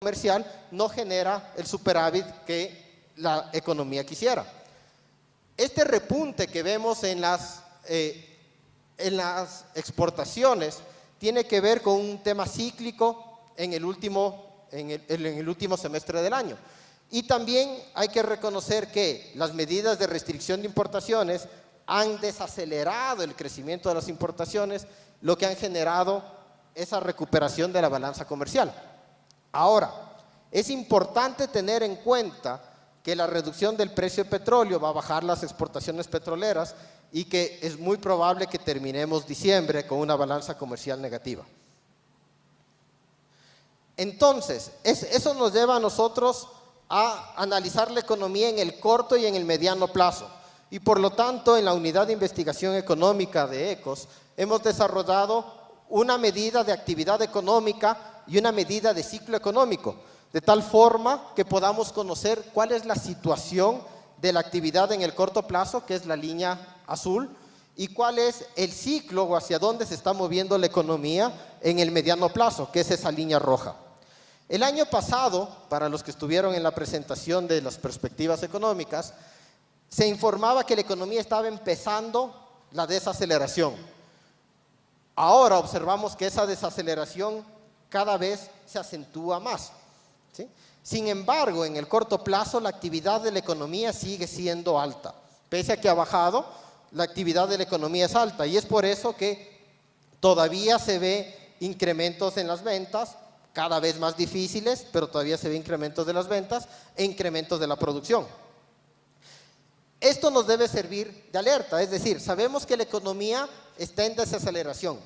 comercial no genera el superávit que la economía quisiera. Este repunte que vemos en las exportaciones tiene que ver con un tema cíclico en el último semestre del año. Y también hay que reconocer que las medidas de restricción de importaciones han desacelerado el crecimiento de las importaciones, lo que han generado esa recuperación de la balanza comercial. Ahora, es importante tener en cuenta que la reducción del precio del petróleo va a bajar las exportaciones petroleras y que es muy probable que terminemos diciembre con una balanza comercial negativa. Entonces, eso nos lleva a nosotros a analizar la economía en el corto y en el mediano plazo. Y por lo tanto, en la Unidad de Investigación Económica de ECOS, hemos desarrollado una medida de actividad económica y una medida de ciclo económico, de tal forma que podamos conocer cuál es la situación de la actividad en el corto plazo, que es la línea azul, y cuál es el ciclo o hacia dónde se está moviendo la economía en el mediano plazo, que es esa línea roja. El año pasado, para los que estuvieron en la presentación de las perspectivas económicas, se informaba que la economía estaba empezando la desaceleración. Ahora observamos que esa desaceleración cada vez se acentúa más, ¿sí? Sin embargo, en el corto plazo, la actividad de la economía sigue siendo alta. Pese a que ha bajado, la actividad de la economía es alta y es por eso que todavía se ve incrementos en las ventas, cada vez más difíciles, pero todavía se ve incrementos de las ventas e incrementos de la producción. Esto nos debe servir de alerta, es decir, sabemos que la economía está en desaceleración.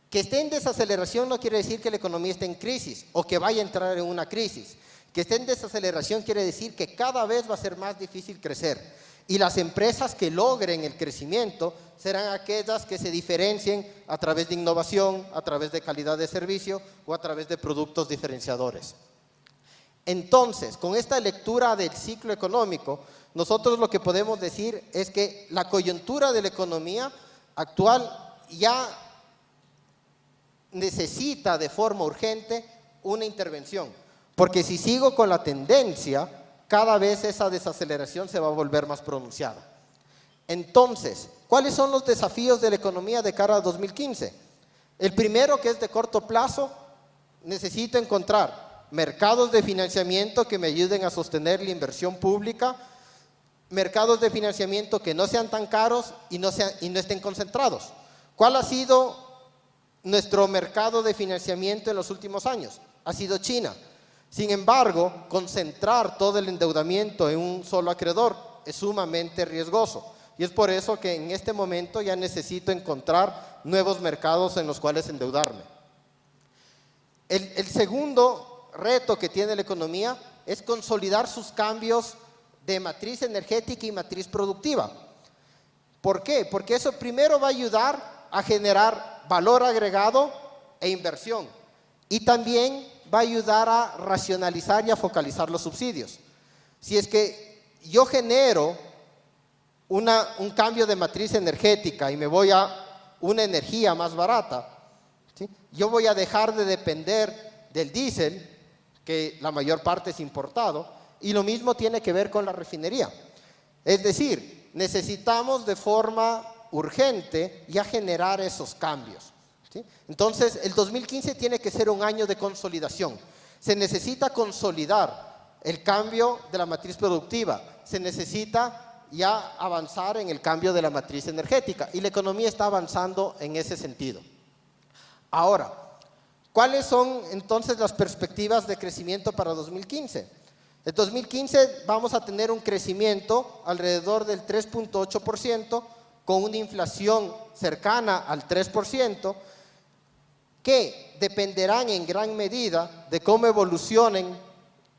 Que esté en desaceleración no quiere decir que la economía esté en crisis o que vaya a entrar en una crisis. Que esté en desaceleración quiere decir que cada vez va a ser más difícil crecer. Y las empresas que logren el crecimiento serán aquellas que se diferencien a través de innovación, a través de calidad de servicio o a través de productos diferenciadores. Entonces, con esta lectura del ciclo económico, nosotros lo que podemos decir es que la coyuntura de la economía actual ya necesita de forma urgente una intervención, porque si sigo con la tendencia, cada vez esa desaceleración se va a volver más pronunciada. Entonces, ¿cuáles son los desafíos de la economía de cara a 2015? El primero, que es de corto plazo, necesito encontrar mercados de financiamiento que me ayuden a sostener la inversión pública, mercados de financiamiento que no sean tan caros y no estén concentrados. ¿Cuál ha sido nuestro mercado de financiamiento en los últimos años? Ha sido China. Sin embargo, concentrar todo el endeudamiento en un solo acreedor es sumamente riesgoso. Y es por eso que en este momento ya necesito encontrar nuevos mercados en los cuales endeudarme. El segundo reto que tiene la economía es consolidar sus cambios de matriz energética y matriz productiva. ¿Por qué? Porque eso primero va a ayudar a generar valor agregado e inversión. Y también va a ayudar a racionalizar y a focalizar los subsidios. Si es que yo genero un cambio de matriz energética y me voy a una energía más barata, ¿sí? Yo voy a dejar de depender del diésel, que la mayor parte es importado, y lo mismo tiene que ver con la refinería. Es decir, necesitamos de forma urgente ya generar esos cambios, ¿sí? Entonces, el 2015 tiene que ser un año de consolidación. Se necesita consolidar el cambio de la matriz productiva, se necesita ya avanzar en el cambio de la matriz energética y la economía está avanzando en ese sentido. Ahora, ¿cuáles son entonces las perspectivas de crecimiento para 2015? En 2015 vamos a tener un crecimiento alrededor del 3.8% con una inflación cercana al 3%, que dependerán en gran medida de cómo evolucionen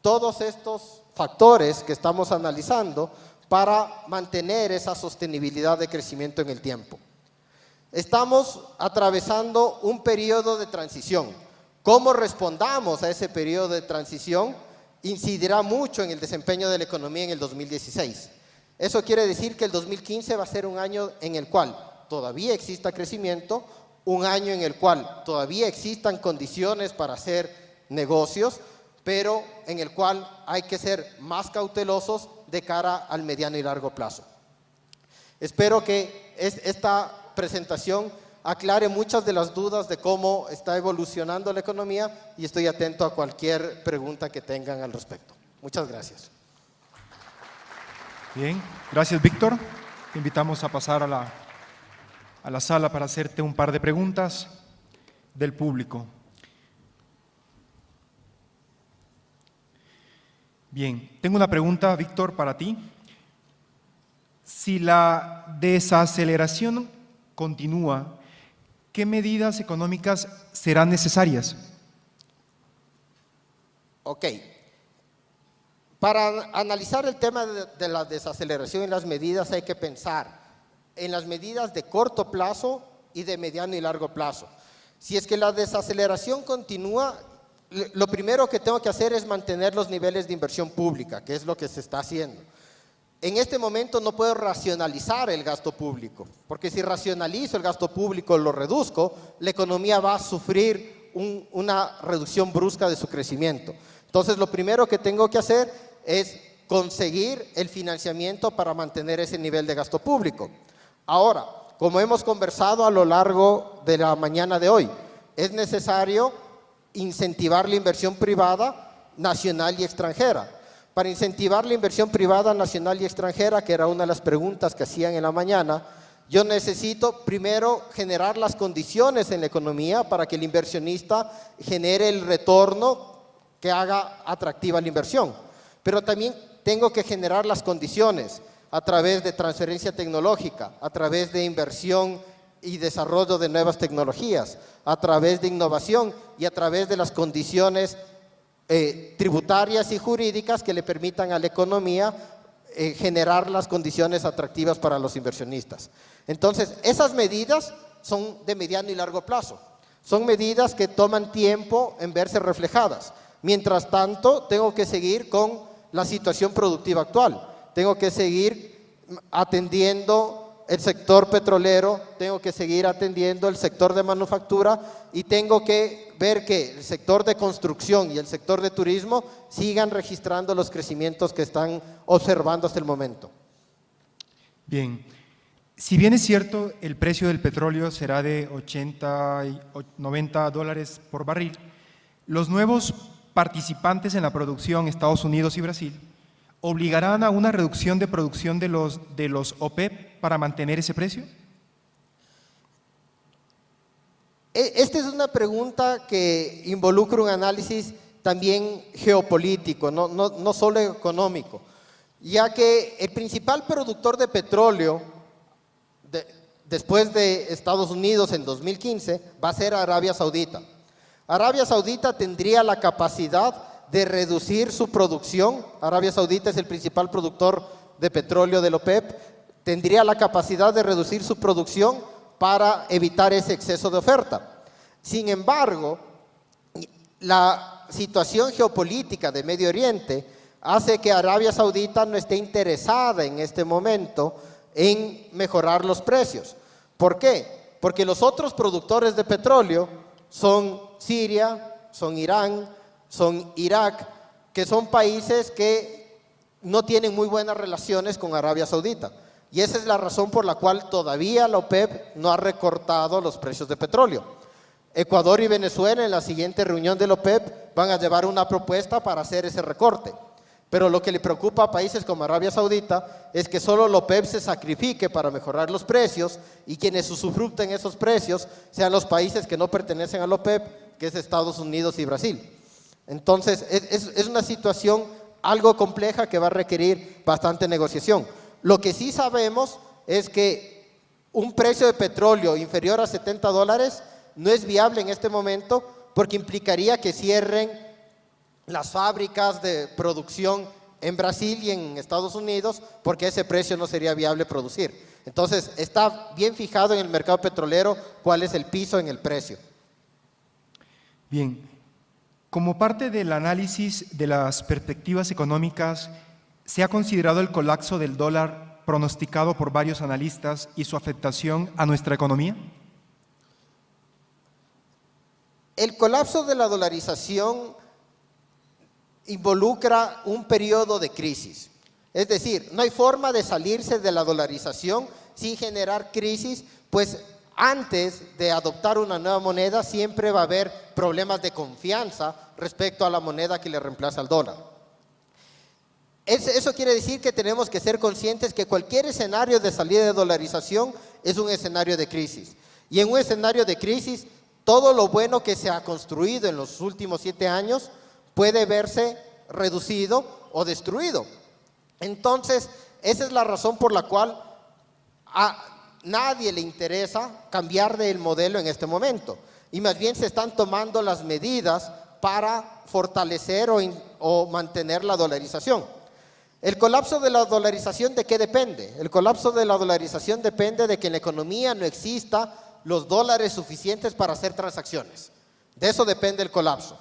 todos estos factores que estamos analizando para mantener esa sostenibilidad de crecimiento en el tiempo. Estamos atravesando un periodo de transición. Cómo respondamos a ese periodo de transición incidirá mucho en el desempeño de la economía en el 2016. Eso quiere decir que el 2015 va a ser un año en el cual todavía exista crecimiento, un año en el cual todavía existan condiciones para hacer negocios, pero en el cual hay que ser más cautelosos de cara al mediano y largo plazo. Espero que esta presentación aclare muchas de las dudas de cómo está evolucionando la economía y estoy atento a cualquier pregunta que tengan al respecto. Muchas gracias. Bien, gracias Víctor. Te invitamos a pasar a la sala para hacerte un par de preguntas del público. Bien, tengo una pregunta, Víctor, para ti. Si la desaceleración continúa, ¿qué medidas económicas serán necesarias? Ok. Para analizar el tema de la desaceleración y las medidas hay que pensar en las medidas de corto plazo y de mediano y largo plazo. Si es que la desaceleración continúa, lo primero que tengo que hacer es mantener los niveles de inversión pública, que es lo que se está haciendo. En este momento no puedo racionalizar el gasto público, porque si racionalizo el gasto público, lo reduzco, la economía va a sufrir una reducción brusca de su crecimiento. Entonces, lo primero que tengo que hacer es conseguir el financiamiento para mantener ese nivel de gasto público. Ahora, como hemos conversado a lo largo de la mañana de hoy, es necesario incentivar la inversión privada nacional y extranjera. Para incentivar la inversión privada nacional y extranjera, que era una de las preguntas que hacían en la mañana, yo necesito primero generar las condiciones en la economía para que el inversionista genere el retorno que haga atractiva la inversión. Pero también tengo que generar las condiciones a través de transferencia tecnológica, a través de inversión y desarrollo de nuevas tecnologías, a través de innovación y a través de las condiciones tributarias y jurídicas que le permitan a la economía generar las condiciones atractivas para los inversionistas. Entonces, esas medidas son de mediano y largo plazo. Son medidas que toman tiempo en verse reflejadas. Mientras tanto, tengo que seguir con la situación productiva actual. Tengo que seguir atendiendo el sector petrolero, tengo que seguir atendiendo el sector de manufactura y tengo que ver que el sector de construcción y el sector de turismo sigan registrando los crecimientos que están observando hasta el momento. Bien, si bien es cierto el precio del petróleo será de 80 y 90 dólares por barril, los nuevos participantes en la producción, Estados Unidos y Brasil, ¿obligarán a una reducción de producción de los OPEP para mantener ese precio? Esta es una pregunta que involucra un análisis también geopolítico, no solo económico, ya que el principal productor de petróleo después de Estados Unidos en 2015 va a ser Arabia Saudita. Arabia Saudita tendría la capacidad de reducir su producción. Arabia Saudita es el principal productor de petróleo del OPEP, tendría la capacidad de reducir su producción para evitar ese exceso de oferta. Sin embargo, la situación geopolítica de Medio Oriente hace que Arabia Saudita no esté interesada en este momento en mejorar los precios. ¿Por qué? Porque los otros productores de petróleo son Siria, son Irán, son Irak, que son países que no tienen muy buenas relaciones con Arabia Saudita. Y esa es la razón por la cual todavía la OPEP no ha recortado los precios de petróleo. Ecuador y Venezuela en la siguiente reunión de la OPEP van a llevar una propuesta para hacer ese recorte. Pero lo que le preocupa a países como Arabia Saudita es que solo la OPEP se sacrifique para mejorar los precios y quienes usufructen esos precios sean los países que no pertenecen a la OPEP, que es Estados Unidos y Brasil. Entonces, es una situación algo compleja que va a requerir bastante negociación. Lo que sí sabemos es que un precio de petróleo inferior a 70 dólares no es viable en este momento porque implicaría que cierren las fábricas de producción en Brasil y en Estados Unidos porque ese precio no sería viable producir. Entonces, está bien fijado en el mercado petrolero cuál es el piso en el precio. Bien. Como parte del análisis de las perspectivas económicas, ¿se ha considerado el colapso del dólar pronosticado por varios analistas y su afectación a nuestra economía? El colapso de la dolarización involucra un periodo de crisis. Es decir, no hay forma de salirse de la dolarización sin generar crisis, pues antes de adoptar una nueva moneda siempre va a haber problemas de confianza respecto a la moneda que le reemplaza al dólar. Eso quiere decir que tenemos que ser conscientes que cualquier escenario de salida de dolarización es un escenario de crisis. Y en un escenario de crisis, todo lo bueno que se ha construido en los últimos 7 años puede verse reducido o destruido. Entonces, esa es la razón por la cual a nadie le interesa cambiar del modelo en este momento. Y más bien se están tomando las medidas para fortalecer o mantener la dolarización. El colapso de la dolarización, ¿de qué depende? El colapso de la dolarización depende de que en la economía no exista los dólares suficientes para hacer transacciones. De eso depende el colapso.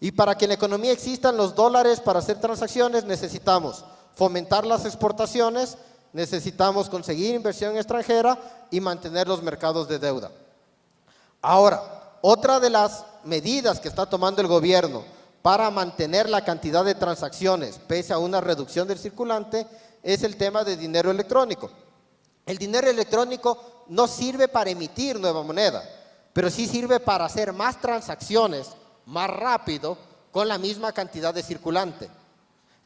Y para que en la economía existan los dólares para hacer transacciones, necesitamos fomentar las exportaciones, necesitamos conseguir inversión extranjera y mantener los mercados de deuda. Ahora, otra de las medidas que está tomando el gobierno para mantener la cantidad de transacciones pese a una reducción del circulante es el tema de dinero electrónico. El dinero electrónico no sirve para emitir nueva moneda, pero sí sirve para hacer más transacciones más rápido con la misma cantidad de circulante.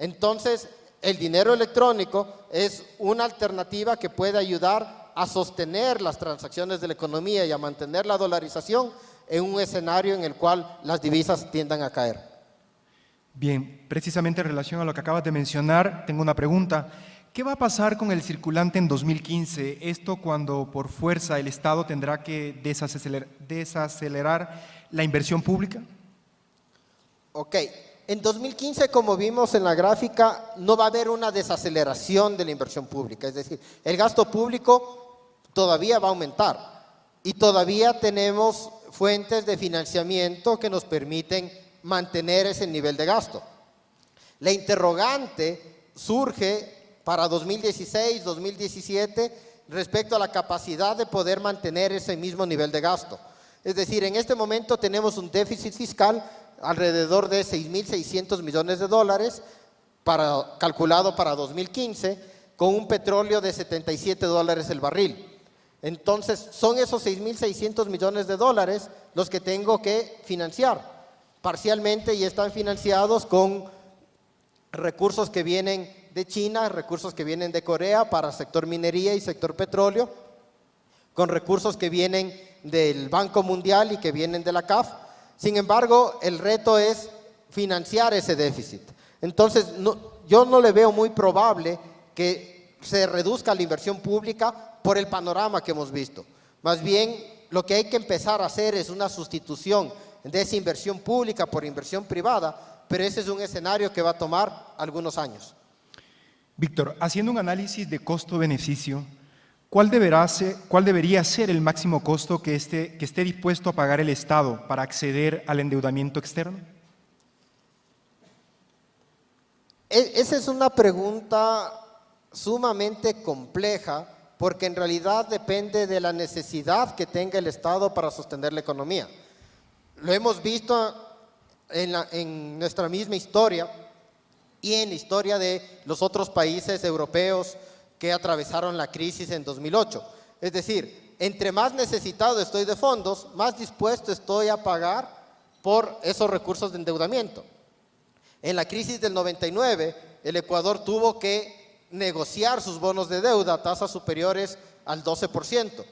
Entonces, el dinero electrónico es una alternativa que puede ayudar a sostener las transacciones de la economía y a mantener la dolarización en un escenario en el cual las divisas tiendan a caer. Bien, precisamente en relación a lo que acabas de mencionar, tengo una pregunta. ¿Qué va a pasar con el circulante en 2015? Esto cuando por fuerza el Estado tendrá que desacelerar la inversión pública. Ok, en 2015, como vimos en la gráfica, no va a haber una desaceleración de la inversión pública. Es decir, el gasto público todavía va a aumentar y todavía tenemos fuentes de financiamiento que nos permiten mantener ese nivel de gasto. La interrogante surge para 2016, 2017 respecto a la capacidad de poder mantener ese mismo nivel de gasto. Es decir, en este momento tenemos un déficit fiscal alrededor de 6.600 millones de dólares calculado para 2015 con un petróleo de 77 dólares el barril. Entonces, son esos 6.600 millones de dólares los que tengo que financiar parcialmente y están financiados con recursos que vienen de China, recursos que vienen de Corea para sector minería y sector petróleo, con recursos que vienen del Banco Mundial y que vienen de la CAF. Sin embargo, el reto es financiar ese déficit. Entonces, yo no le veo muy probable que se reduzca la inversión pública por el panorama que hemos visto. Más bien, lo que hay que empezar a hacer es una sustitución de esa inversión pública por inversión privada, pero ese es un escenario que va a tomar algunos años. Víctor, haciendo un análisis de costo-beneficio, ¿cuál debería ser el máximo costo que esté dispuesto a pagar el Estado para acceder al endeudamiento externo? Esa es una pregunta sumamente compleja porque en realidad depende de la necesidad que tenga el Estado para sostener la economía. Lo hemos visto en nuestra misma historia y en la historia de los otros países europeos que atravesaron la crisis en 2008. Es decir, entre más necesitado estoy de fondos, más dispuesto estoy a pagar por esos recursos de endeudamiento. En la crisis del 99, el Ecuador tuvo que negociar sus bonos de deuda a tasas superiores al 12%,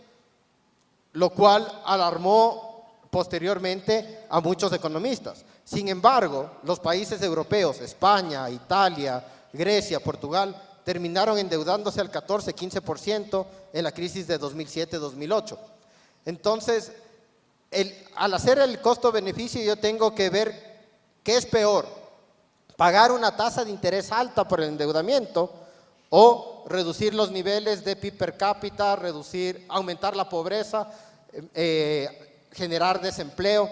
lo cual alarmó posteriormente a muchos economistas. Sin embargo, los países europeos, España, Italia, Grecia, Portugal, terminaron endeudándose al 14-15% en la crisis de 2007-2008. Entonces, al hacer el costo-beneficio yo tengo que ver qué es peor, pagar una tasa de interés alta por el endeudamiento o reducir los niveles de PIB per cápita, aumentar la pobreza, generar desempleo.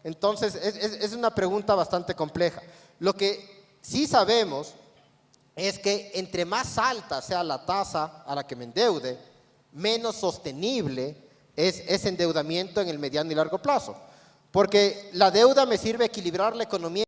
Entonces, es una pregunta bastante compleja. Lo que sí sabemos es que entre más alta sea la tasa a la que me endeude, menos sostenible es ese endeudamiento en el mediano y largo plazo. Porque la deuda me sirve a equilibrar la economía